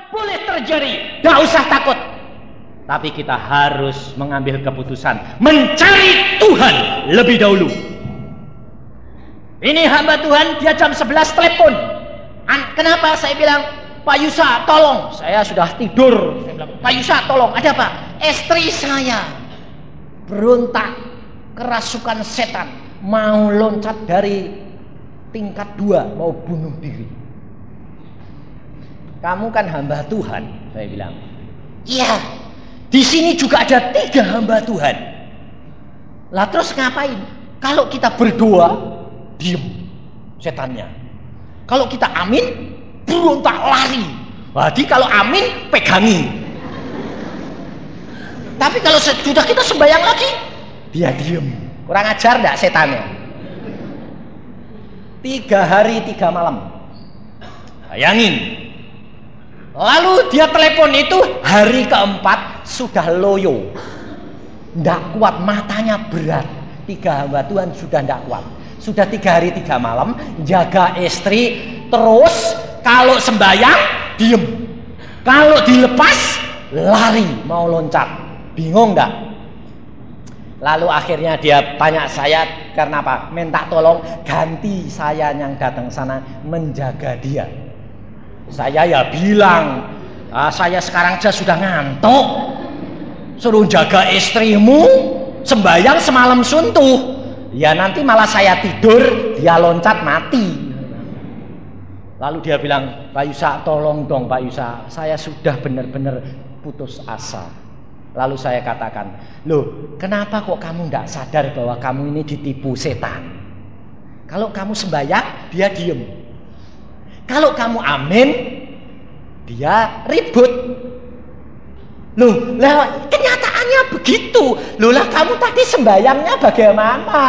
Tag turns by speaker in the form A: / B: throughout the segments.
A: boleh terjadi, tidak usah takut. Tapi kita harus mengambil keputusan mencari Tuhan lebih dahulu. Ini hamba Tuhan, dia jam 11 telepon. Kenapa? Saya bilang, Pak Yusa tolong. Saya sudah tidur. Saya bilang, Pak Yusa tolong, ada apa? Istri saya berontak, kerasukan setan, mau loncat dari tingkat 2, mau bunuh diri. Kamu kan hamba Tuhan, saya bilang. Iya, di sini juga ada 3 hamba Tuhan. Lah terus ngapain? Kalau kita berdoa, diem setannya. Kalau kita amin, berontak lari. Jadi kalau amin, pegangi. Tapi kalau sudah kita sembahyang lagi, dia diem. Kurang ajar enggak setannya? 3 hari 3 malam. Bayangin. Lalu dia telepon itu hari keempat sudah loyo. Tidak kuat, matanya berat. 3 hamba Tuhan sudah tidak kuat. Sudah 3 hari 3 malam jaga istri. Terus kalau sembahyang diem. Kalau dilepas lari mau loncat. Bingung enggak? Lalu akhirnya dia tanya saya karena apa? Minta tolong ganti saya yang datang sana menjaga dia. Saya ya bilang, saya sekarang aja sudah ngantuk. Suruh jaga istrimu, sembahyang semalam suntuh. Ya nanti malah saya tidur, dia loncat mati. Lalu dia bilang, Pak Yusa tolong dong Pak Yusa, saya sudah benar-benar putus asa. Lalu saya katakan, loh kenapa kok kamu tidak sadar bahwa kamu ini ditipu setan? Kalau kamu sembahyang, dia diem. Kalau kamu amin, dia ribut. Loh, lah kenyataannya begitu. Loh lah kamu tadi sembahyangnya bagaimana?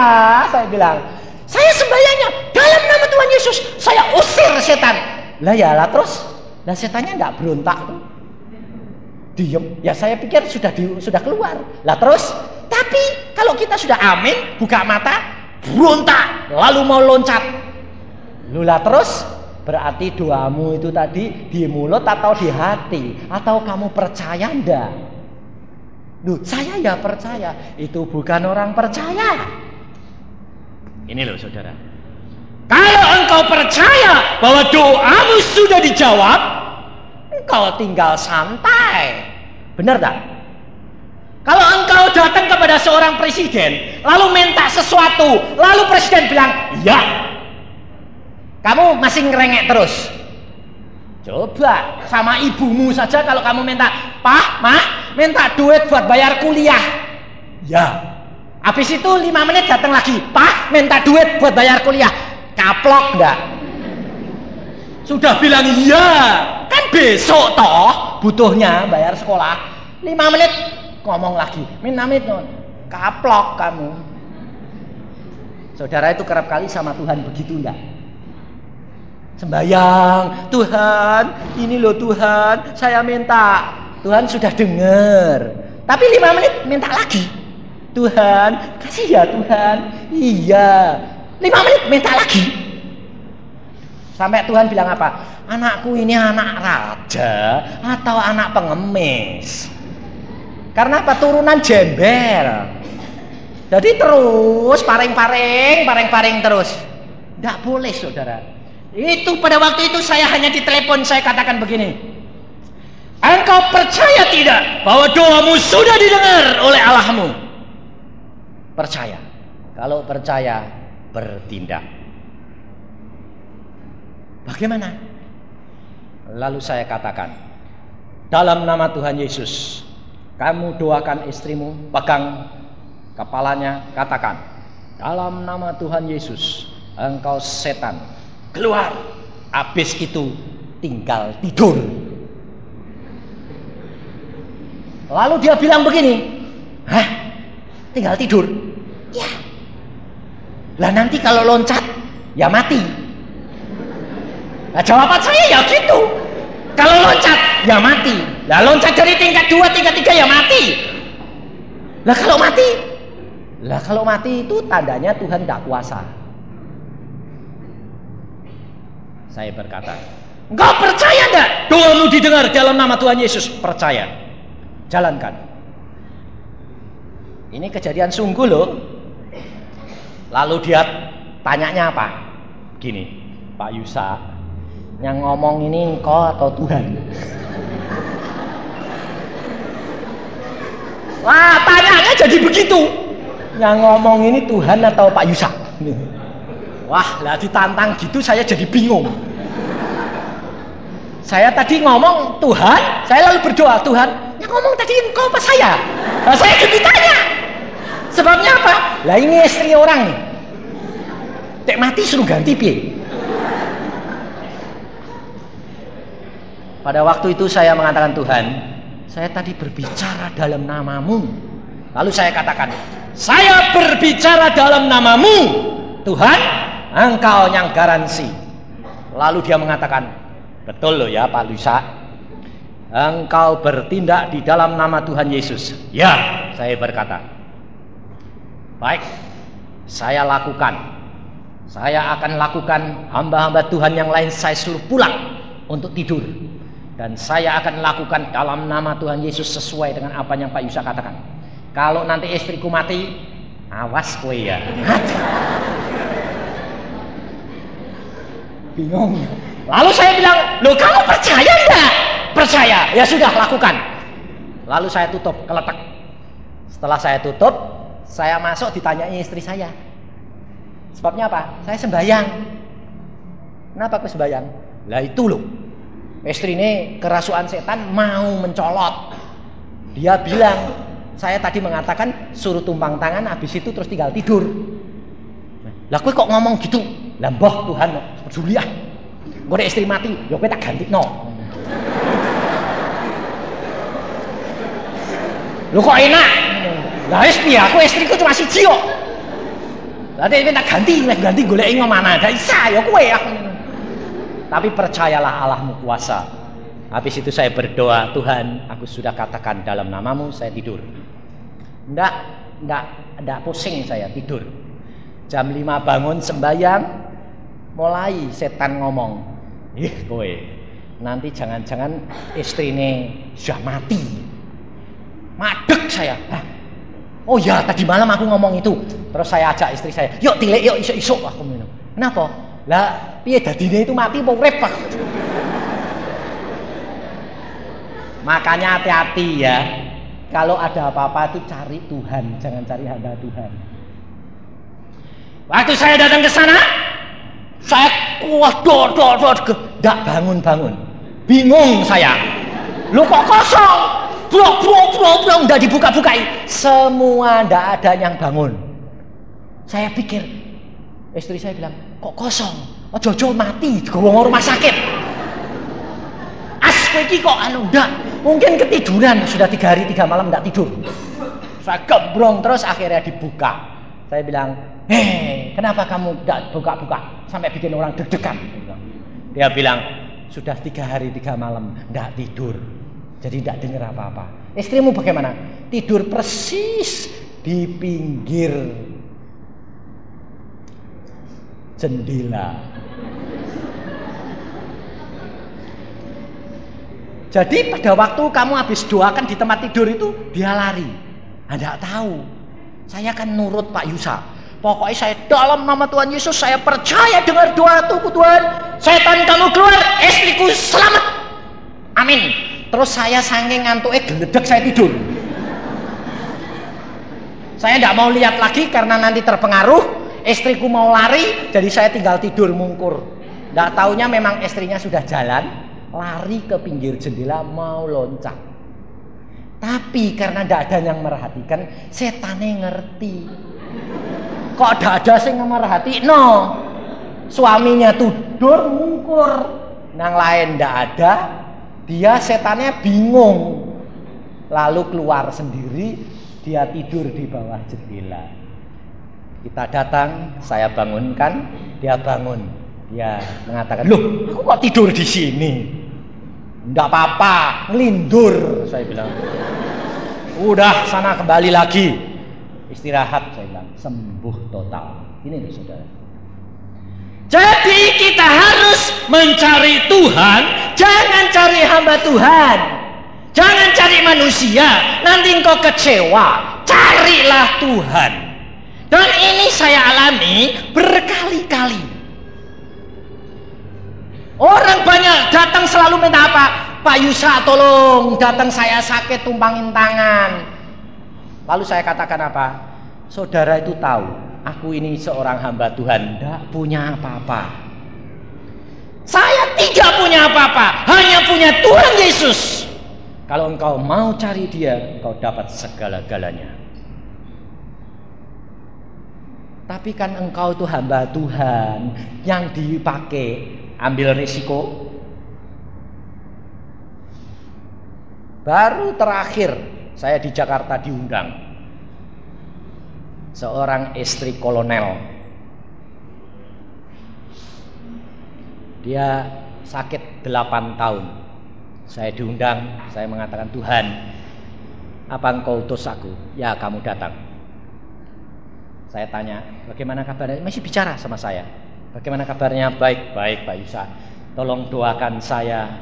A: Saya bilang, saya sembahyangnya dalam nama Tuhan Yesus. Saya usir setan. Lah ya lah terus, lah setannya enggak berontak. Diem. Ya saya pikir sudah keluar. Lah terus, tapi kalau kita sudah amin, buka mata, berontak, lalu mau loncat. Loh lah terus, berarti doamu itu tadi di mulut atau di hati? Atau kamu percaya enggak? Loh, saya ya percaya. Itu bukan orang percaya. Ini loh saudara. Kalau engkau percaya bahwa doamu sudah dijawab, engkau tinggal santai. Benar tak? Kalau engkau datang kepada seorang presiden, lalu minta sesuatu, lalu presiden bilang, ya, kamu masih ngerengek terus. Coba sama ibumu saja kalau kamu minta, Pak, Mah, minta duit buat bayar kuliah. Ya. Habis itu 5 menit datang lagi, Pak, minta duit buat bayar kuliah. Kaplok enggak? Sudah bilang iya, kan besok toh butuhnya bayar sekolah. 5 menit ngomong lagi, minta menit, kaplok kamu. Saudara itu kerap kali sama Tuhan begitu enggak? Sembayang, Tuhan, ini loh Tuhan, saya minta. Tuhan sudah dengar. Tapi 5 menit minta lagi. Tuhan, kasih ya Tuhan. Iya. 5 menit minta lagi. Sampai Tuhan bilang apa? Anakku ini anak raja atau anak pengemis? Karena apa? Turunan jember. Jadi terus paring-paring terus. Tidak boleh saudara. Itu pada waktu itu saya hanya ditelepon, saya katakan begini. Engkau percaya tidak bahwa doamu sudah didengar oleh Allahmu? Percaya. Kalau percaya, bertindak. Bagaimana? Lalu saya katakan, dalam nama Tuhan Yesus, kamu doakan istrimu, pegang kepalanya, katakan, dalam nama Tuhan Yesus, engkau setan, keluar. Habis itu tinggal tidur. Lalu dia bilang begini, hah? Tinggal tidur? Ya. Lah nanti kalau loncat, ya mati. Nah, jawaban saya ya gitu. Kalau loncat, ya mati. Lah loncat dari tingkat 2, tingkat 3 ya mati. Lah kalau mati itu tandanya Tuhan tidak kuasa. Saya berkata, Engkau percaya enggak? Doamu didengar dalam nama Tuhan Yesus. Percaya. Jalankan. Ini kejadian sungguh loh. Lalu dia tanyanya apa? Gini, Pak Yusa, yang ngomong ini engkau atau Tuhan? Wah, tanyanya jadi begitu. Yang ngomong ini Tuhan atau Pak Yusa? Wah, lah ditantang gitu saya jadi bingung. Saya tadi ngomong Tuhan, saya lalu berdoa, Tuhan, yang ngomong tadi engkau apa saya? Nah, saya ditanya. Sebabnya apa? Lah ini istri orang nih. Tek mati suruh ganti piye? Pada waktu itu saya mengatakan, Tuhan, saya tadi berbicara dalam namamu. Lalu saya katakan, saya berbicara dalam namamu, Tuhan, engkau yang garansi. Lalu dia mengatakan, betul loh ya Pak Lusa, engkau bertindak di dalam nama Tuhan Yesus. Ya, saya berkata, baik, saya lakukan. Saya akan lakukan. Hamba-hamba Tuhan yang lain saya suruh pulang untuk tidur. Dan saya akan lakukan dalam nama Tuhan Yesus sesuai dengan apa yang Pak Yusa katakan. Kalau nanti istriku mati, awas kowe ya. Bingung. Lalu saya bilang, loh kamu percaya enggak? Percaya. Ya sudah, lakukan. Lalu saya tutup, keletek. Setelah saya tutup, saya masuk ditanyai istri saya. Sebabnya apa? Saya sembahyang. Kenapa aku sembahyang? Lah itu loh. Istri ini kerasukan setan mau mencolot. Dia bilang, saya tadi mengatakan suruh tumpang tangan, habis itu terus tinggal tidur. Lah kowe kok ngomong gitu? Lah mbah Tuhan peduli ah. Gue istri mati, ya kowe tak ganti no. Lu kok enak? Lah wis piye aku istriku cuma siji kok. Lah nek tak ganti goleki ngomana? Ndak isa ya kowe aku. Tapi percayalah Allahmu kuasa. Habis itu saya berdoa, Tuhan, aku sudah katakan dalam namamu, saya tidur. Ndak pusing saya tidur. Jam 5 bangun sembahyang, mulai setan ngomong, ih kowe, nanti jangan-jangan istri ini sudah mati. Madeg saya. Hah? Oh ya, tadi malam aku ngomong itu. Terus saya ajak istri saya, yuk tilik yuk isuk-isuk aku minum. Kenapa? Lah, piye dadine itu mati apa urip, Pak? Makanya hati-hati ya. Kalau ada apa-apa itu cari Tuhan, jangan cari hamba Tuhan. Waktu saya datang ke sana, saya enggak bangun-bangun. Bingung saya. Lu kok kosong? Blok enggak dibuka-bukai. Semua enggak ada yang bangun. Saya pikir, istri saya bilang, kok kosong? Ojo-ojo mati digawa rumah sakit. Kowe iki kok enggak, mungkin ketiduran, sudah 3 hari 3 malam enggak tidur. Saya gembrong terus, akhirnya dibuka. Saya bilang, kenapa kamu enggak buka-buka sampai bikin orang deg-degan? Dia bilang, sudah 3 hari 3 malam enggak tidur, jadi enggak dengar apa-apa. Istrimu bagaimana? Tidur persis di pinggir jendela. Jadi pada waktu kamu habis doakan di tempat tidur itu, dia lari. Anda tahu, saya kan nurut Pak Yusa. Pokoknya saya dalam nama Tuhan Yesus, saya percaya dengar doa tuku Tuhan. Setan kamu keluar, istriku selamat. Amin. Terus saya saking ngantuknya geledek saya tidur. Saya tidak mau lihat lagi karena nanti terpengaruh. Istriku mau lari, jadi saya tinggal tidur mungkur. Tidak taunya memang istrinya sudah jalan. Lari ke pinggir jendela mau loncat. Tapi karena tidak ada yang merhatikan, setannya ngerti. Kok tidak ada yang merhati? No. Suaminya tidur mungkur, yang lain tidak ada. Dia setannya bingung. Lalu keluar sendiri, dia tidur di bawah jendela. Kita datang, saya bangunkan, dia bangun. Dia mengatakan, loh, aku kok tidur di sini? Enggak apa-apa, ngelindur, saya bilang. Udah, sana kembali lagi. Istirahat, saya bilang. Sembuh total. Ini loh saudara. Jadi kita harus mencari Tuhan, jangan cari hamba Tuhan. Jangan cari manusia, nanti engkau kecewa. Carilah Tuhan. Dan ini saya alami berkali-kali. Orang banyak datang selalu minta apa? Pak Yusa tolong, datang saya sakit, tumpangin tangan. Lalu saya katakan apa? Saudara itu tahu, aku ini seorang hamba Tuhan, tidak punya apa-apa. Saya tidak punya apa-apa, hanya punya Tuhan Yesus. Kalau engkau mau cari Dia, engkau dapat segala-galanya. Tapi kan engkau itu hamba Tuhan, yang dipakai ambil risiko. Baru terakhir saya di Jakarta diundang seorang istri kolonel. Dia sakit 8 tahun. Saya diundang, saya mengatakan, Tuhan, apa engkau utus aku? Ya, kamu datang. Saya tanya, bagaimana kabarnya? Masih bicara sama saya. Bagaimana kabarnya? Baik, baik Pak Yusa. Tolong doakan saya.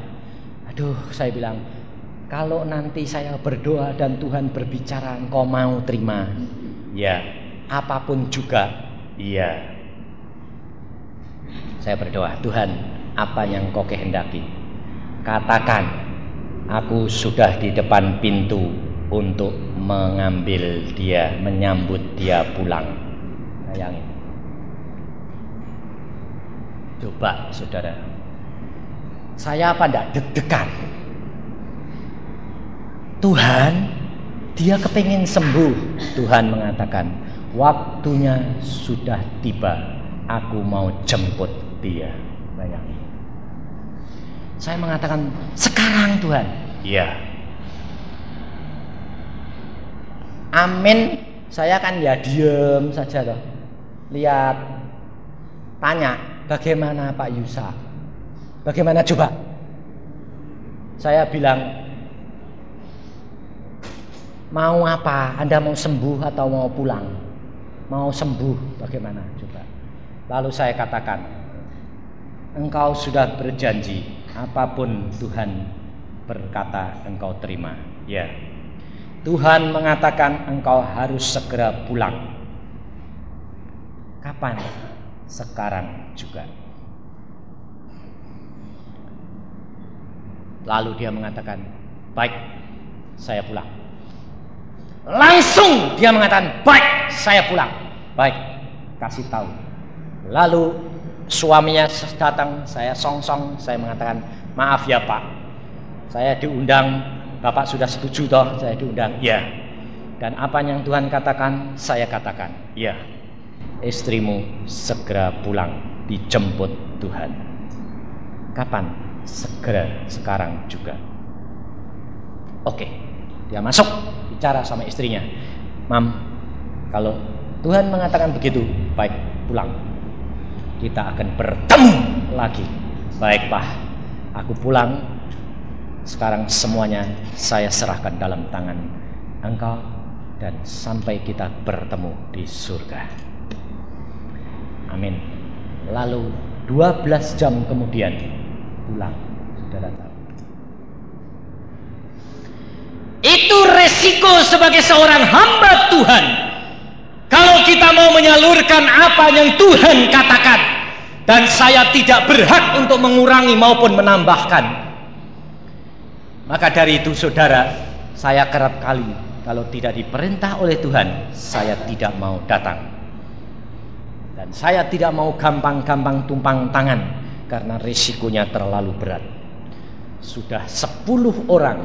A: Aduh, saya bilang, kalau nanti saya berdoa dan Tuhan berbicara, engkau mau terima? Ya, apapun juga. Iya. Saya berdoa, Tuhan, apa yang engkau kehendaki? Katakan, aku sudah di depan pintu untuk mengambil dia, menyambut dia pulang. Bayangin. Coba saudara, saya apa enggak deg-degan? Tuhan, dia kepingin sembuh. Tuhan mengatakan, waktunya sudah tiba, aku mau jemput dia. Bayangin. Saya mengatakan, sekarang Tuhan. Iya. Amin. Saya kan ya diem saja loh. Lihat. Tanya, bagaimana Pak Yusa? Bagaimana coba? Saya bilang, mau apa? Anda mau sembuh atau mau pulang? Mau sembuh, bagaimana coba? Lalu saya katakan, engkau sudah berjanji, apapun Tuhan berkata engkau terima. Ya. Tuhan mengatakan engkau harus segera pulang. Kapan? Sekarang juga. Lalu dia mengatakan, baik, saya pulang. Langsung dia mengatakan, baik, saya pulang. Baik, kasih tahu. Lalu suaminya datang, saya song-song, saya mengatakan, maaf ya Pak, saya diundang, Bapak sudah setuju toh, saya diundang. Ya. Dan apa yang Tuhan katakan, saya katakan. Ya. Istrimu segera pulang, dijemput Tuhan. Kapan? Segera, sekarang juga. Oke, dia masuk, bicara sama istrinya. Mam, kalau Tuhan mengatakan begitu, baik, pulang. Kita akan bertemu lagi. Baik Pak, aku pulang. Sekarang semuanya saya serahkan dalam tangan engkau, dan sampai kita bertemu di surga. Amin. Lalu 12 jam kemudian pulang. Saudara tahu. Itu resiko sebagai seorang hamba Tuhan. Kalau kita mau menyalurkan apa yang Tuhan katakan, dan saya tidak berhak untuk mengurangi maupun menambahkan, maka dari itu saudara, saya kerap kali kalau tidak diperintah oleh Tuhan, saya tidak mau datang. Dan saya tidak mau gampang-gampang tumpang tangan, karena risikonya terlalu berat. Sudah 10 orang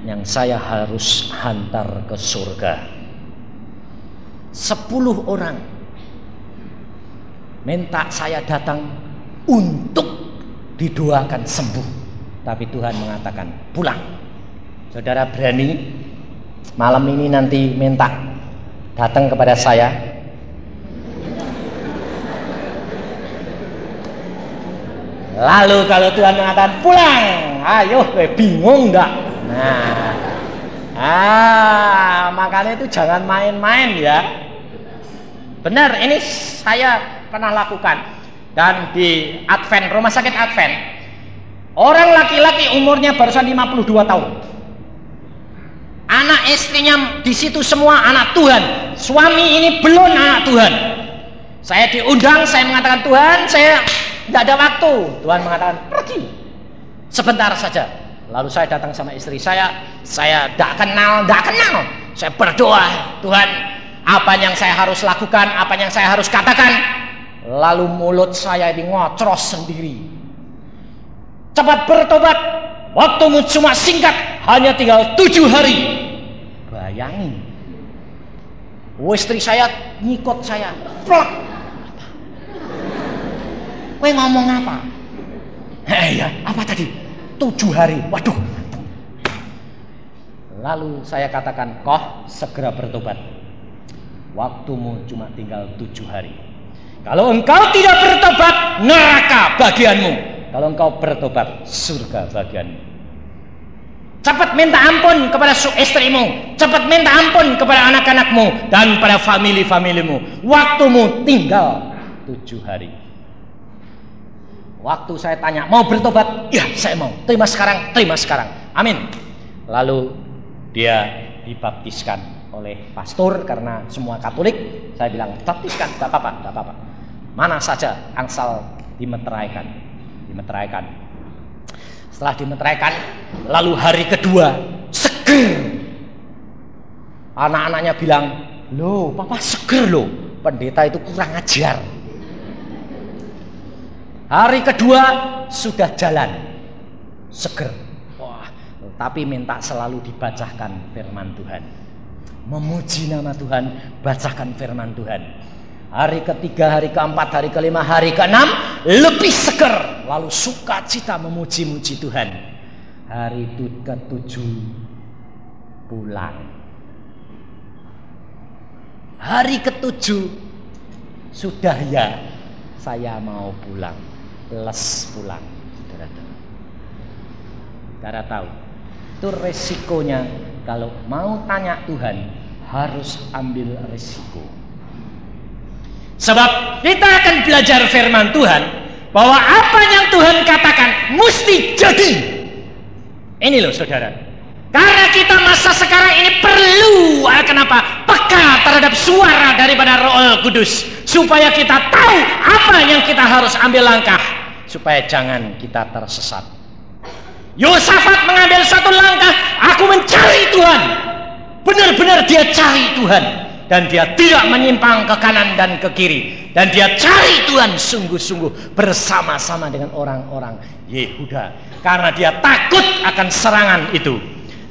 A: yang saya harus hantar ke surga. 10 orang minta saya datang untuk didoakan sembuh, tapi Tuhan mengatakan pulang. Saudara berani malam ini nanti minta datang kepada saya? Lalu kalau Tuhan mengatakan pulang, ayo bingung enggak? Makanya itu jangan main-main ya. Benar, ini saya pernah lakukan. Dan di Advent, rumah sakit Advent, orang laki-laki umurnya barusan 52 tahun. Anak istrinya di situ semua anak Tuhan. Suami ini belum anak Tuhan. Saya diundang, saya mengatakan, Tuhan, saya tidak ada waktu. Tuhan mengatakan, pergi sebentar saja. Lalu saya datang sama istri saya tidak kenal. Saya berdoa, Tuhan, apa yang saya harus lakukan, apa yang saya harus katakan. Lalu mulut saya ini ngocros sendiri. Cepat bertobat, waktumu cuma singkat, hanya tinggal 7 hari. Bayangin, istri saya nyikut saya, plak. Kowe ngomong apa? Ya, apa tadi? 7 hari. Waduh. Lalu saya katakan, kau segera bertobat. Waktumu cuma tinggal 7 hari. Kalau engkau tidak bertobat, neraka bagianmu. Kalau engkau bertobat, surga bagianmu. Cepat minta ampun kepada istrimu, cepat minta ampun kepada anak-anakmu dan pada famili-familimu. Waktumu tinggal 7 hari. Waktu saya tanya, mau bertobat? Ya, saya mau. Terima sekarang. Amin. Lalu dia dibaptiskan oleh pastor karena semua Katolik. Saya bilang, baptiskan, tidak apa-apa. Mana saja angsal dimeteraikan. Setelah dimeteraikan, lalu hari kedua seger. Anak-anaknya bilang, loh, papa seger loh. Pendeta itu kurang ajar. Hari kedua sudah jalan, seger. Wah, tapi minta selalu dibacakan firman Tuhan. Memuji nama Tuhan, bacakan firman Tuhan. Hari ketiga, hari keempat, hari kelima, hari keenam lebih seger. Lalu sukacita memuji-muji Tuhan. Hari ketujuh pulang. Hari ketujuh sudah ya, saya mau pulang. Les pulang. Saudara tahu, itu resikonya. Kalau mau tanya Tuhan, harus ambil resiko. Sebab kita akan belajar firman Tuhan, bahwa apa yang Tuhan katakan mesti jadi. Ini loh saudara. Karena kita masa sekarang ini perlu, kenapa? Peka terhadap suara daripada Roh Kudus, supaya kita tahu apa yang kita harus ambil langkah, supaya jangan kita tersesat. Yosafat mengambil satu langkah, aku mencari Tuhan. Benar-benar dia cari Tuhan, dan dia tidak menyimpang ke kanan dan ke kiri, dan dia cari Tuhan sungguh-sungguh bersama-sama dengan orang-orang Yehuda, karena dia takut akan serangan itu.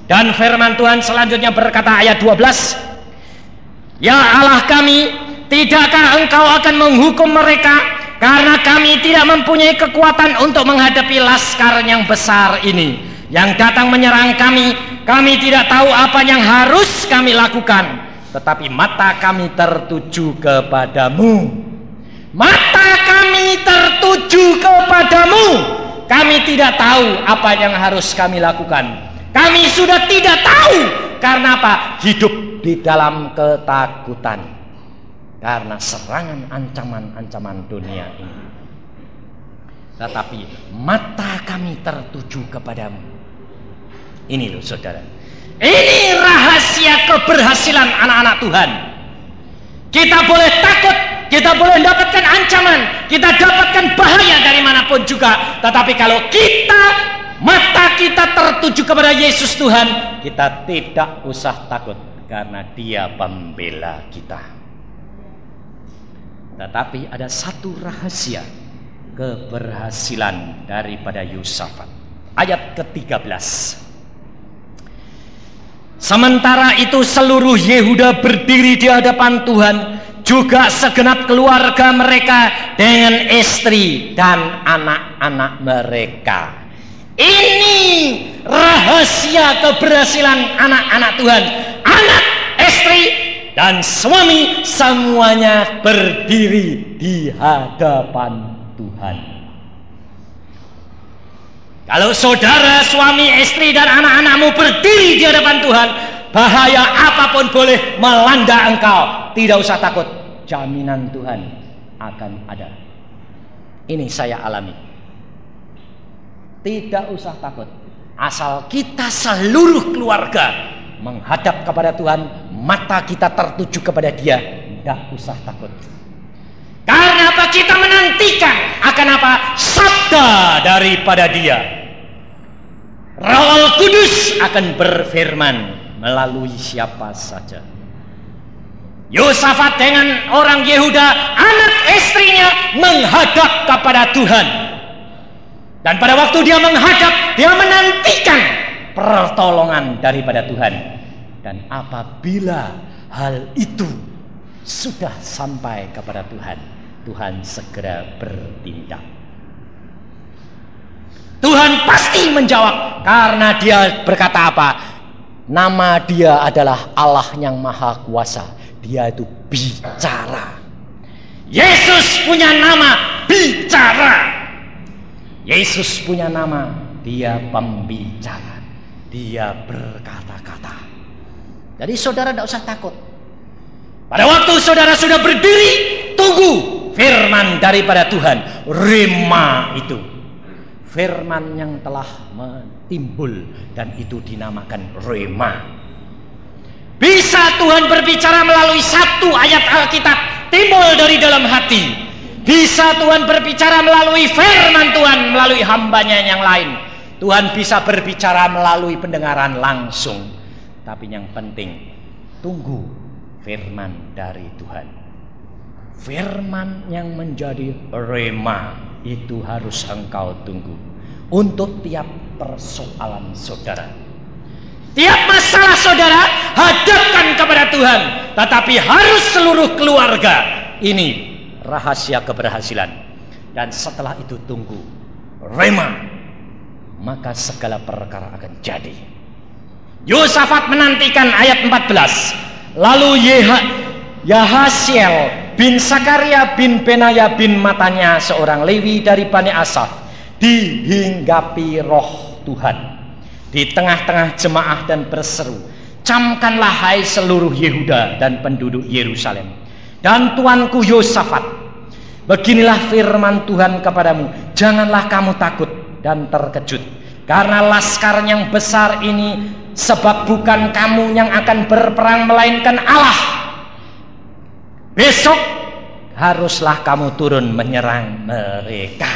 A: Dan firman Tuhan selanjutnya berkata ayat 12, ya Allah kami, tidakkah engkau akan menghukum mereka, karena kami tidak mempunyai kekuatan untuk menghadapi laskar yang besar ini yang datang menyerang kami. Kami tidak tahu apa yang harus kami lakukan, tetapi mata kami tertuju kepadamu. Mata kami tertuju kepadamu. Kami tidak tahu apa yang harus kami lakukan. Kami sudah tidak tahu. Karena apa? Hidup di dalam ketakutan, karena serangan ancaman-ancaman dunia ini. Tetapi mata kami tertuju kepadamu. Ini loh saudara, ini rahasia keberhasilan anak-anak Tuhan. Kita boleh takut, kita boleh mendapatkan ancaman, kita dapatkan bahaya dari manapun juga. Tetapi kalau mata kita tertuju kepada Yesus Tuhan, kita tidak usah takut, karena Dia pembela kita. Tetapi ada satu rahasia keberhasilan daripada Yosafat. Ayat ke-13. Sementara itu seluruh Yehuda berdiri di hadapan Tuhan, juga segenap keluarga mereka dengan istri dan anak-anak mereka. Ini rahasia keberhasilan anak-anak Tuhan. Anak, istri, dan suami semuanya berdiri di hadapan Tuhan. Kalau saudara, suami, istri, dan anak-anakmu berdiri di hadapan Tuhan, bahaya apapun boleh melanda engkau, tidak usah takut. Jaminan Tuhan akan ada. Ini saya alami. Tidak usah takut. Asal kita seluruh keluarga menghadap kepada Tuhan, mata kita tertuju kepada Dia, tidak usah takut. Karena apa? Kita menantikan akan apa? Sabda daripada Dia. Roh Kudus akan berfirman melalui siapa saja. Yosafat dengan orang Yehuda, anak istrinya menghadap kepada Tuhan. Dan pada waktu dia menghadap, dia menantikan pertolongan daripada Tuhan. Dan apabila hal itu sudah sampai kepada Tuhan, Tuhan segera bertindak. Tuhan pasti menjawab, karena Dia berkata apa? Nama Dia adalah Allah yang Maha Kuasa. Dia itu bicara. Yesus punya nama bicara. Yesus punya nama, Dia pembicara. Dia berkata-kata. Jadi saudara tidak usah takut. Pada waktu saudara sudah berdiri, tunggu firman daripada Tuhan. Rema itu, firman yang telah timbul, dan itu dinamakan rema. Bisa Tuhan berbicara melalui satu ayat Alkitab timbul dari dalam hati. Bisa Tuhan berbicara melalui firman Tuhan, melalui hambanya yang lain. Tuhan bisa berbicara melalui pendengaran langsung. Tapi yang penting, tunggu firman dari Tuhan. Firman yang menjadi rema itu harus engkau tunggu untuk tiap persoalan saudara. Tiap masalah saudara hadapkan kepada Tuhan, tetapi harus seluruh keluarga. Ini rahasia keberhasilan. Dan setelah itu tunggu rema, maka segala perkara akan jadi. Yosafat menantikan ayat 14. Lalu Yahasiel bin Sakaria bin Benaya bin Matanya, seorang Lewi dari Bani Asaf, dihinggapi roh Tuhan di tengah-tengah jemaah dan berseru, camkanlah hai seluruh Yehuda dan penduduk Yerusalem, dan tuanku Yosafat, beginilah firman Tuhan kepadamu, janganlah kamu takut dan terkejut karena laskar yang besar ini, sebab bukan kamu yang akan berperang melainkan Allah. Besok haruslah kamu turun menyerang mereka.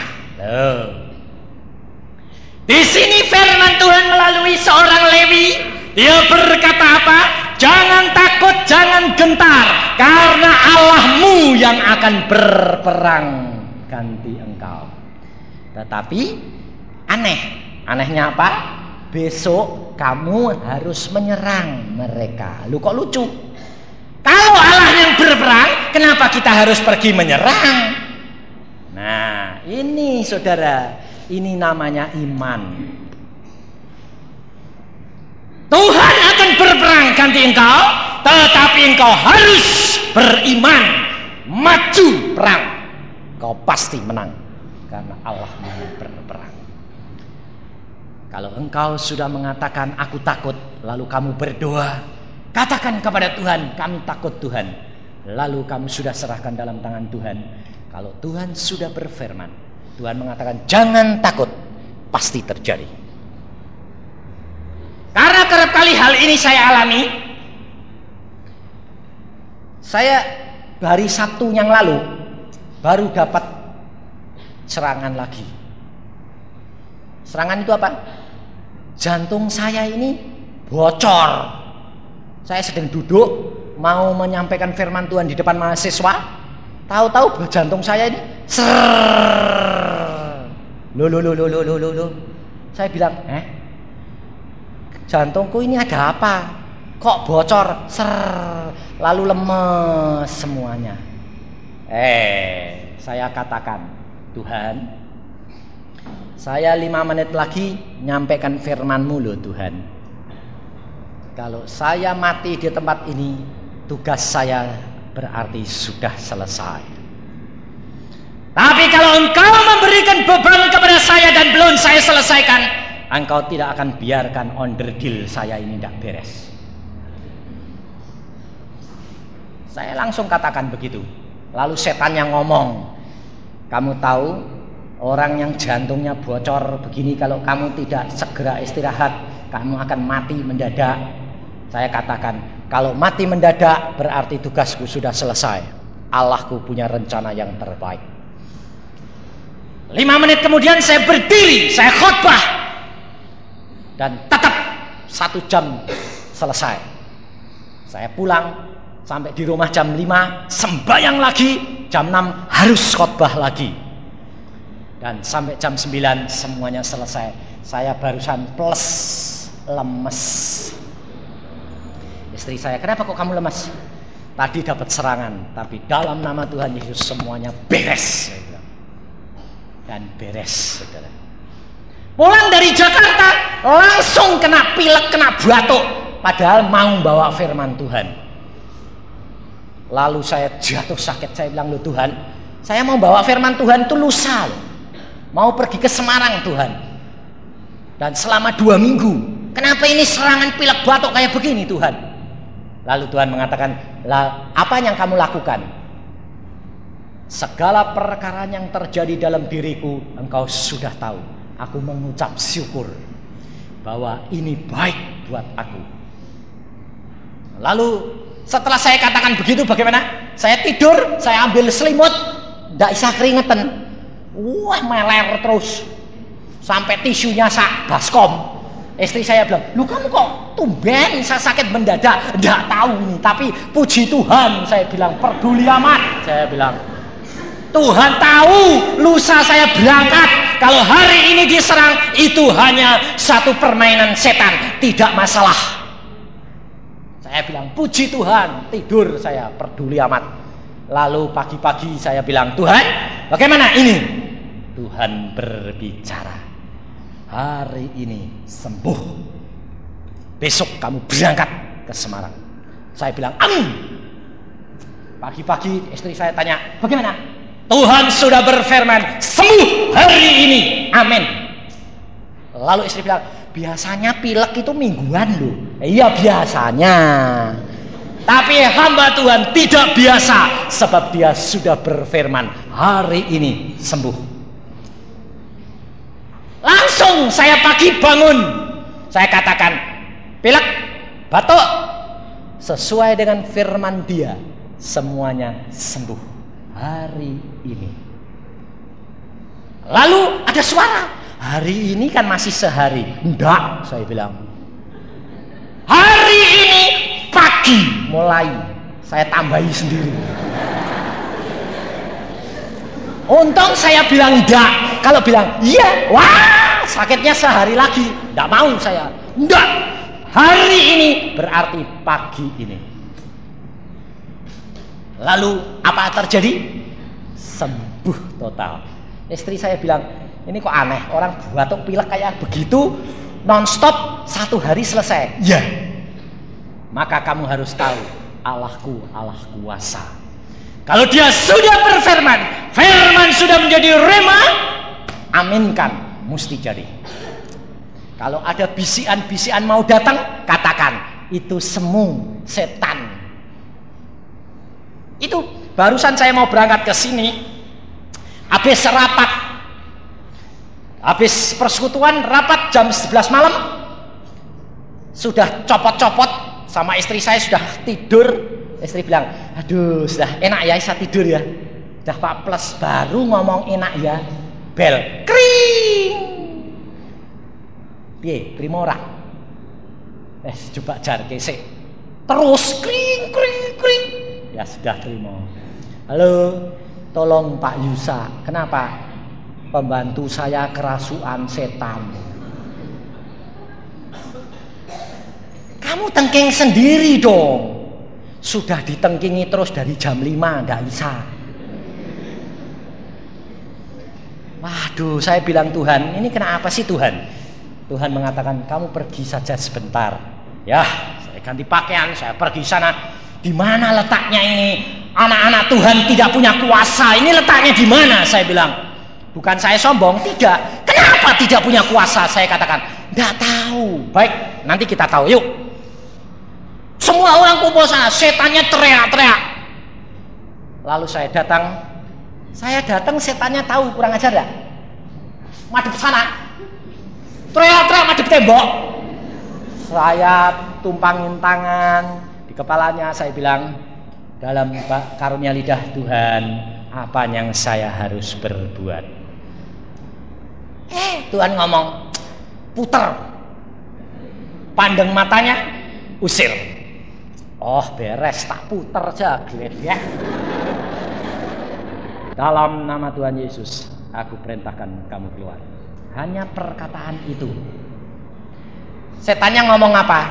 A: Di sini firman Tuhan melalui seorang Lewi. Dia berkata apa? Jangan takut, jangan gentar, karena Allahmu yang akan berperang ganti engkau. Tetapi anehnya apa? Besok kamu harus menyerang mereka. Lu kok lucu? Kalau Allah yang berperang, kenapa kita harus pergi menyerang? Nah, ini saudara, ini namanya iman. Tuhan akan berperang ganti engkau, tetapi engkau harus beriman, maju perang. Kau pasti menang, karena Allah yang berperang. Kalau engkau sudah mengatakan aku takut, lalu kamu berdoa, katakan kepada Tuhan, kami takut Tuhan, lalu kamu sudah serahkan dalam tangan Tuhan. Kalau Tuhan sudah berfirman, Tuhan mengatakan jangan takut, pasti terjadi. Karena kerap kali hal ini saya alami. Saya hari Sabtu yang lalu baru dapat serangan lagi. Serangan itu apa? Jantung saya ini bocor. Saya sedang duduk mau menyampaikan firman Tuhan di depan mahasiswa, tahu-tahu jantung saya ini Loh. Saya bilang, jantungku ini ada apa? Kok bocor? Lalu lemes semuanya. Saya katakan, Tuhan, saya 5 menit lagi nyampaikan firman-Mu loh Tuhan. Kalau saya mati di tempat ini, tugas saya berarti sudah selesai. Tapi kalau engkau memberikan beban kepada saya dan belum saya selesaikan, engkau tidak akan biarkan onderdil saya ini tidak beres. Saya langsung katakan begitu. Lalu setan yang ngomong, kamu tahu Orang yang jantungnya bocor begini, kalau kamu tidak segera istirahat, kamu akan mati mendadak. Saya katakan, kalau mati mendadak berarti tugasku sudah selesai. Allahku punya rencana yang terbaik. 5 menit kemudian saya berdiri, saya khotbah, dan tetap 1 jam selesai. Saya pulang sampai di rumah jam 5, sembahyang lagi, jam 6 harus khotbah lagi. Dan sampai jam 9 semuanya selesai. Saya barusan plus lemes. Istri saya, kenapa kok kamu lemas? Tadi dapat serangan, tapi dalam nama Tuhan Yesus semuanya beres, saya bilang. Dan beres, saudara. Pulang dari Jakarta langsung kena pilek, kena batuk, padahal mau bawa firman Tuhan. Lalu saya jatuh sakit. Saya bilang, loh Tuhan, saya mau bawa firman Tuhan itu lusa loh. Mau pergi ke Semarang Tuhan. Dan selama 2 minggu, kenapa ini serangan pilek batuk kayak begini Tuhan? Lalu Tuhan mengatakan, lah apa yang kamu lakukan? Segala perkara yang terjadi dalam diriku engkau sudah tahu. Aku mengucap syukur bahwa ini baik buat aku. Lalu setelah saya katakan begitu, bagaimana? Saya tidur, saya ambil selimut, tidak bisa keringetan. Wah, meler terus sampai tisunya sak baskom. Istri saya bilang, lu kamu kok tumben saya sakit mendadak? Tidak tahu nih, tapi puji Tuhan. Saya bilang, peduli amat. Saya bilang, Tuhan tahu lusa saya berangkat. Kalau hari ini diserang, itu hanya satu permainan setan, tidak masalah. Saya bilang, puji Tuhan. Tidur saya, peduli amat. Lalu pagi-pagi saya bilang, Tuhan, bagaimana ini? Tuhan berbicara, hari ini sembuh, besok kamu berangkat ke Semarang. Saya bilang, amin. Pagi-pagi istri saya tanya, bagaimana? Tuhan sudah berfirman, sembuh hari ini, amin. Lalu istri bilang, biasanya pilek itu mingguan loh. Iya biasanya, tapi hamba Tuhan tidak biasa, sebab dia sudah berfirman, hari ini sembuh. Langsung saya pagi bangun, saya katakan, pilek, batuk, sesuai dengan firman dia, semuanya sembuh hari ini. Lalu ada suara, hari ini kan masih sehari. Enggak, saya bilang, hari ini pagi mulai. Saya tambahi sendiri. Untung saya bilang enggak. Kalau bilang iya, wah sakitnya sehari lagi. Enggak mau saya. Enggak, hari ini berarti pagi ini. Lalu apa terjadi? Sembuh total. Istri saya bilang, ini kok aneh, orang batuk pilek kayak begitu nonstop 1 hari selesai. Ya, maka kamu harus tahu, Allahku Allah kuasa. Kalau dia sudah berfirman, firman sudah menjadi rema, aminkan, mesti jadi. Kalau ada bisian-bisian mau datang, katakan, itu semu, setan. Itu barusan saya mau berangkat ke sini, habis rapat, habis persekutuan rapat jam 11 malam, sudah copot-copot sama istri saya, sudah tidur. Istri bilang, aduh sudah enak ya saya tidur ya. Sudah Pak Plus baru ngomong enak ya, bel kring. Piye primora? Coba jar kesik. Terus kring kring kring. Ya sudah terima. Halo, tolong Pak Yusa, kenapa pembantu saya kerasukan setan? Kamu tengking sendiri dong. Sudah ditengkingi terus dari jam 5, enggak bisa. Waduh, saya bilang, Tuhan, ini kenapa sih Tuhan? Tuhan mengatakan, kamu pergi saja sebentar. Ya, saya ganti pakaian, saya pergi sana. Di mana letaknya ini? Anak-anak Tuhan tidak punya kuasa. Ini letaknya di mana? Saya bilang. Bukan saya sombong, tidak. Kenapa tidak punya kuasa? Saya katakan, enggak tahu. Baik, nanti kita tahu. Yuk. Semua orang kumpul sana, setannya teriak-teriak. Lalu saya datang, setannya tahu kurang ajar enggak? madep sana. Teriak-teriak madep tembok. Saya tumpangin tangan di kepalanya, saya bilang, dalam karunia lidah Tuhan, apa yang saya harus berbuat? Tuhan ngomong, puter. Pandang matanya, usir. Oh beres, tak puter aja, ya. Dalam nama Tuhan Yesus, aku perintahkan kamu keluar. Hanya perkataan itu. Setannya ngomong apa?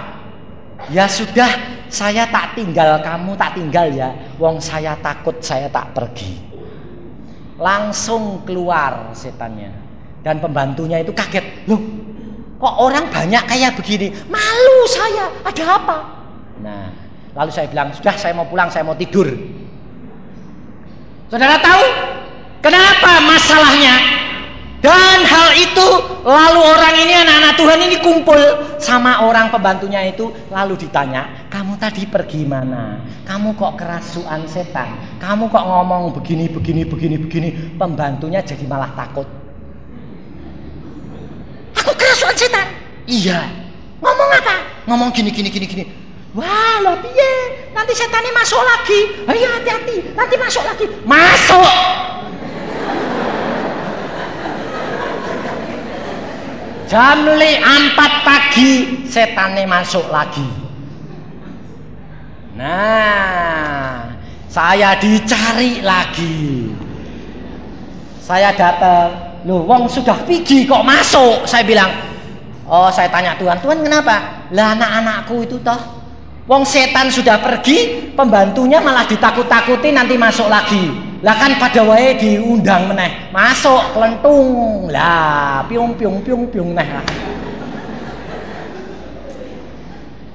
A: Ya sudah, saya tak tinggal kamu, tak tinggal ya. Wong saya takut, saya tak pergi. Langsung keluar setannya. Dan pembantunya itu kaget. Loh, kok orang banyak kayak begini? Malu saya, ada apa? Nah, lalu saya bilang, sudah saya mau pulang, saya mau tidur. Saudara tahu kenapa masalahnya? Dan hal itu lalu orang ini, anak-anak Tuhan ini kumpul sama orang pembantunya itu, lalu ditanya, kamu tadi pergi mana? Kamu kok kerasukan setan? Kamu kok ngomong begini. Pembantunya jadi malah takut. Aku kerasukan setan? Iya. Ngomong apa? Ngomong gini. Wah, lah piye? Nanti setannya masuk lagi. Ayo hati-hati, nanti masuk lagi. Masuk. Jam 4 pagi setannya masuk lagi. Nah, saya dicari lagi. Saya datang, loh, wong sudah pergi kok masuk? Saya bilang, oh, saya tanya Tuhan kenapa? Lah anak-anakku itu toh, wong setan sudah pergi, pembantunya malah ditakut-takuti nanti masuk lagi. Lah kan pada wae diundang meneh, masuk kelentung lah, piung neh.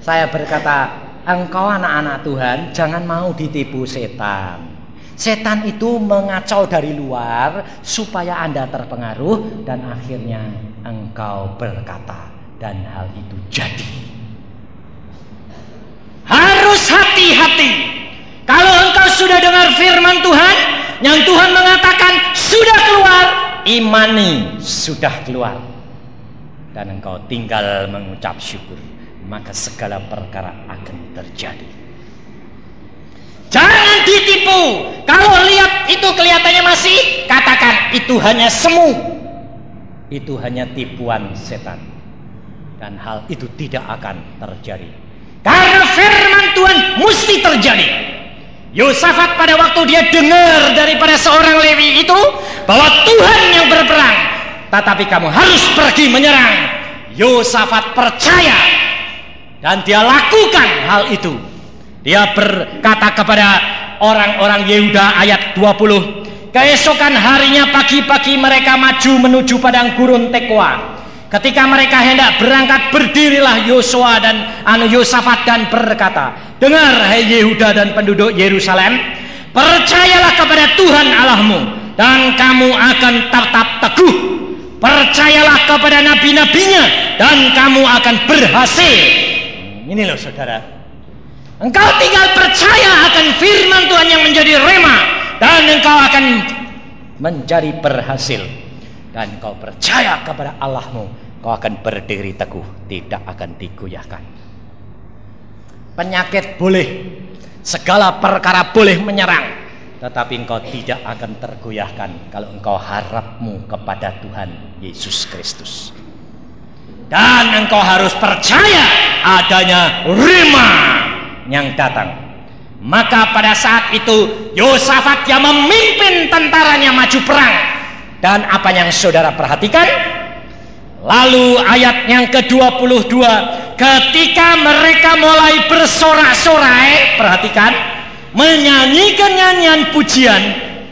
A: Saya berkata, engkau anak-anak Tuhan jangan mau ditipu setan. Setan itu mengacau dari luar supaya Anda terpengaruh dan akhirnya engkau berkata dan hal itu jadi. Harus hati-hati. Kalau engkau sudah dengar firman Tuhan yang Tuhan mengatakan sudah keluar, imani sudah keluar, dan engkau tinggal mengucap syukur, maka segala perkara akan terjadi. Jangan ditipu. Kalau lihat itu kelihatannya masih, katakan itu hanya semu, itu hanya tipuan setan, dan hal itu tidak akan terjadi karena firman Tuhan mesti terjadi. Yosafat pada waktu dia dengar daripada seorang Lewi itu bahwa Tuhan yang berperang, tetapi kamu harus pergi menyerang. Yosafat percaya dan dia lakukan hal itu. Dia berkata kepada orang-orang Yehuda ayat 20, keesokan harinya pagi-pagi mereka maju menuju padang gurun Tekoa. Ketika mereka hendak berangkat, berdirilah Yosua dan Yosafat dan berkata, dengar hai Yehuda dan penduduk Yerusalem, percayalah kepada Tuhan Allahmu dan kamu akan tetap teguh. Percayalah kepada nabi-nabinya dan kamu akan berhasil. Ini loh saudara, engkau tinggal percaya akan firman Tuhan yang menjadi rema, dan engkau akan menjadi berhasil. Dan kau percaya kepada Allahmu, kau akan berdiri teguh, tidak akan digoyahkan. Penyakit boleh, segala perkara boleh menyerang, tetapi engkau tidak akan tergoyahkan kalau engkau harapmu kepada Tuhan Yesus Kristus. Dan engkau harus percaya adanya rema yang datang. Maka pada saat itu Yosafat yang memimpin tentaranya maju perang. Dan apa yang saudara perhatikan? Lalu ayat yang ke-22, ketika mereka mulai bersorak-sorai, perhatikan, menyanyikan nyanyian pujian,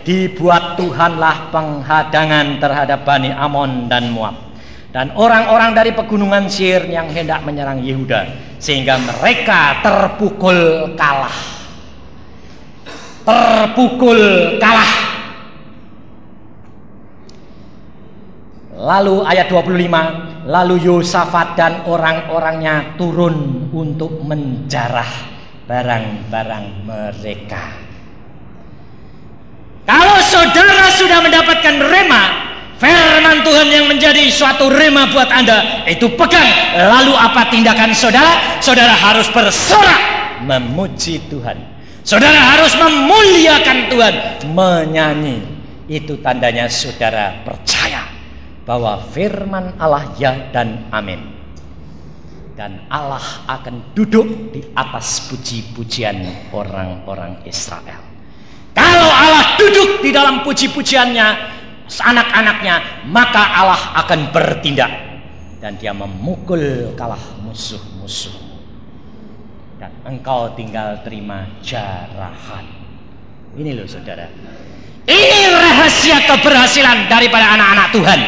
A: dibuat Tuhanlah penghadangan terhadap Bani Amon dan Moab dan orang-orang dari pegunungan Seir yang hendak menyerang Yehuda, sehingga mereka terpukul kalah. Lalu ayat 25, lalu Yosafat dan orang-orangnya turun untuk menjarah barang-barang mereka. Kalau saudara sudah mendapatkan rema, Firman Tuhan yang menjadi suatu rema buat Anda, itu pegang. Lalu apa tindakan saudara? Saudara harus bersorak memuji Tuhan. Saudara harus memuliakan Tuhan, menyanyi. Itu tandanya saudara percaya bahwa firman Allah ya dan amin. Dan Allah akan duduk di atas puji-pujian orang-orang Israel. Kalau Allah duduk di dalam puji-pujiannya anak-anaknya, maka Allah akan bertindak dan dia memukul kalah musuh-musuh. Dan engkau tinggal terima jarahan. Ini loh saudara, ini rahasia keberhasilan daripada anak-anak Tuhan.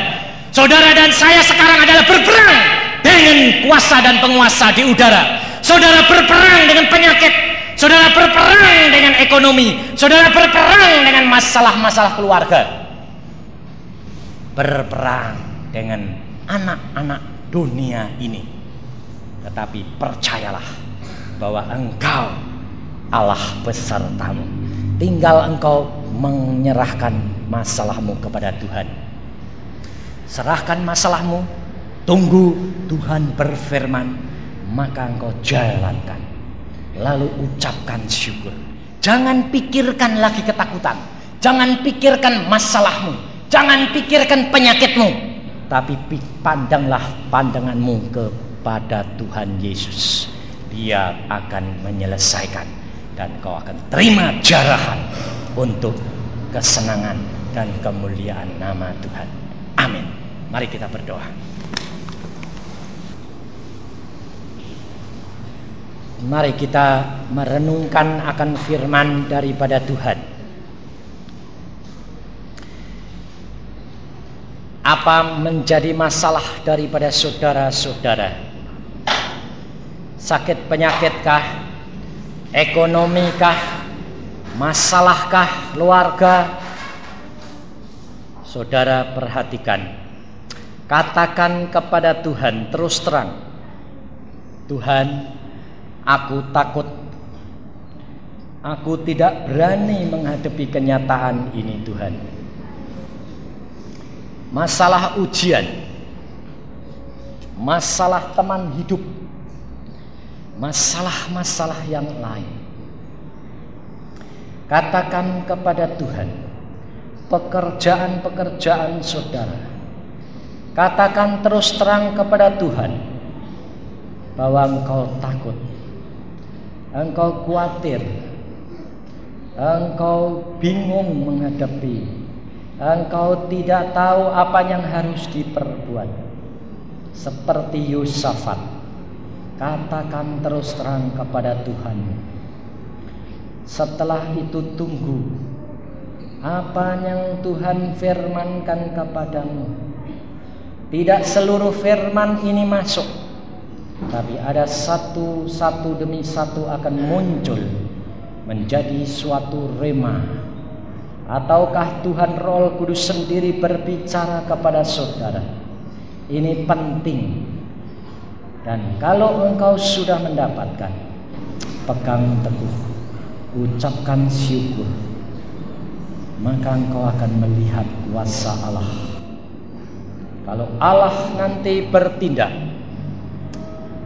A: Saudara dan saya sekarang adalah berperang dengan kuasa dan penguasa di udara. Saudara berperang dengan penyakit. Saudara berperang dengan ekonomi. Saudara berperang dengan masalah-masalah keluarga. Berperang dengan anak-anak dunia ini. Tetapi percayalah bahwa engkau Allah besertamu. Tinggal engkau menyerahkan masalahmu kepada Tuhan. Serahkan masalahmu, tunggu Tuhan berfirman, maka engkau jalankan. Lalu ucapkan syukur. Jangan pikirkan lagi ketakutan. Jangan pikirkan masalahmu. Jangan pikirkan penyakitmu. Tapi pandanglah pandanganmu kepada Tuhan Yesus. Dia akan menyelesaikan. Dan kau akan terima jarahan untuk kesenangan dan kemuliaan nama Tuhan. Amin. Mari kita berdoa. Mari kita merenungkan akan firman daripada Tuhan. Apa menjadi masalah daripada saudara-saudara? Sakit penyakitkah? Ekonomikah? Masalahkah keluarga? Saudara perhatikan. Katakan kepada Tuhan terus terang, Tuhan, aku takut. Aku tidak berani menghadapi kenyataan ini, Tuhan. Masalah ujian, masalah teman hidup, masalah-masalah yang lain. Katakan kepada Tuhan, pekerjaan-pekerjaan saudara. Katakan terus terang kepada Tuhan bahwa engkau takut, engkau khawatir, engkau bingung menghadapi, engkau tidak tahu apa yang harus diperbuat. Seperti Yosafat, katakan terus terang kepada Tuhan. Setelah itu tunggu apa yang Tuhan firmankan kepadamu. Tidak seluruh firman ini masuk, tapi ada satu demi satu akan muncul menjadi suatu rema. Ataukah Tuhan Roh Kudus sendiri berbicara kepada saudara? Ini penting. Dan kalau engkau sudah mendapatkan, pegang teguh, ucapkan syukur, maka engkau akan melihat kuasa Allah. Kalau Allah nanti bertindak,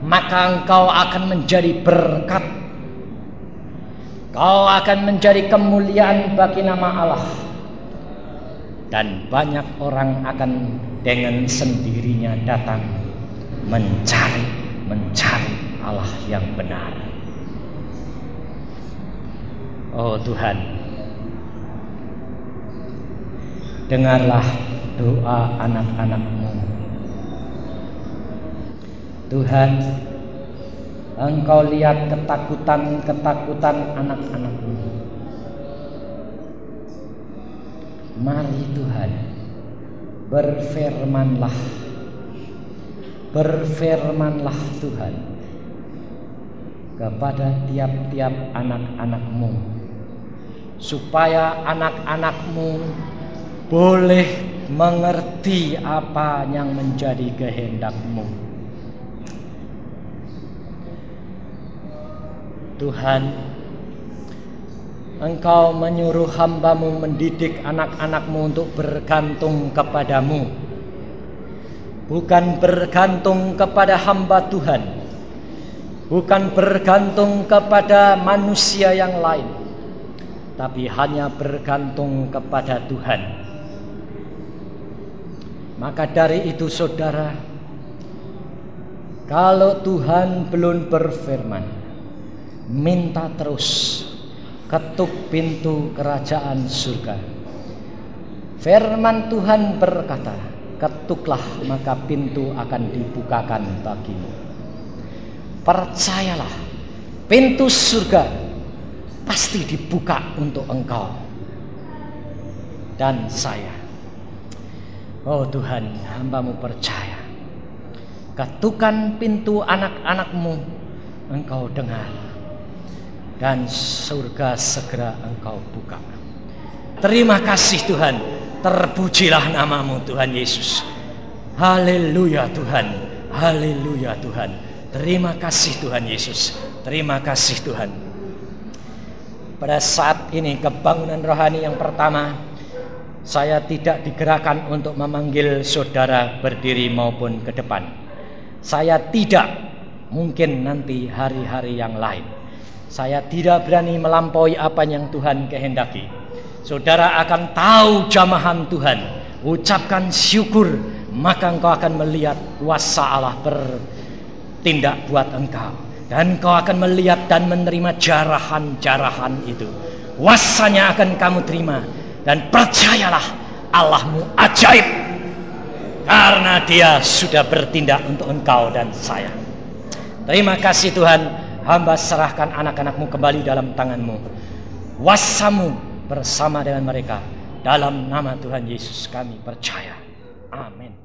A: maka engkau akan menjadi berkat. Kau akan menjadi kemuliaan bagi nama Allah. Dan banyak orang akan dengan sendirinya datang mencari Allah yang benar. Oh Tuhan, dengarlah doa anak-anak-Mu. Tuhan, Engkau lihat ketakutan anak-anak-Mu. Mari Tuhan, berfirmanlah Tuhan kepada tiap-tiap anak-anak-Mu, supaya anak-anak-Mu boleh mengerti apa yang menjadi kehendak-Mu. Tuhan, Engkau menyuruh hamba-Mu mendidik anak-anak-Mu untuk bergantung kepadamu, bukan bergantung kepada hamba Tuhan, bukan bergantung kepada manusia yang lain, tapi hanya bergantung kepada Tuhan. Maka dari itu saudara, kalau Tuhan belum berfirman, minta terus, ketuk pintu kerajaan surga. Firman Tuhan berkata, ketuklah maka pintu akan dibukakan bagimu. Percayalah, pintu surga pasti dibuka untuk engkau dan saya. Oh Tuhan, hamba-Mu percaya, ketukan pintu anak-anak-Mu Engkau dengar, dan surga segera Engkau buka. Terima kasih Tuhan, terpujilah nama-Mu Tuhan Yesus. Haleluya Tuhan, haleluya Tuhan. Terima kasih Tuhan Yesus, terima kasih Tuhan. Pada saat ini kebangunan rohani yang pertama, saya tidak digerakkan untuk memanggil saudara berdiri maupun ke depan. Saya tidak, mungkin nanti hari-hari yang lain. Saya tidak berani melampaui apa yang Tuhan kehendaki. Saudara akan tahu jamahan Tuhan. Ucapkan syukur, maka engkau akan melihat kuasa Allah bertindak buat engkau. Dan engkau akan melihat dan menerima jarahan-jarahan itu. Kuasanya akan kamu terima. Dan percayalah, Allah-Mu ajaib, karena Dia sudah bertindak untuk engkau dan saya. Terima kasih Tuhan, hamba serahkan anak-anak-Mu kembali dalam tangan-Mu. Kuasa-Mu bersama dengan mereka. Dalam nama Tuhan Yesus kami percaya. Amin.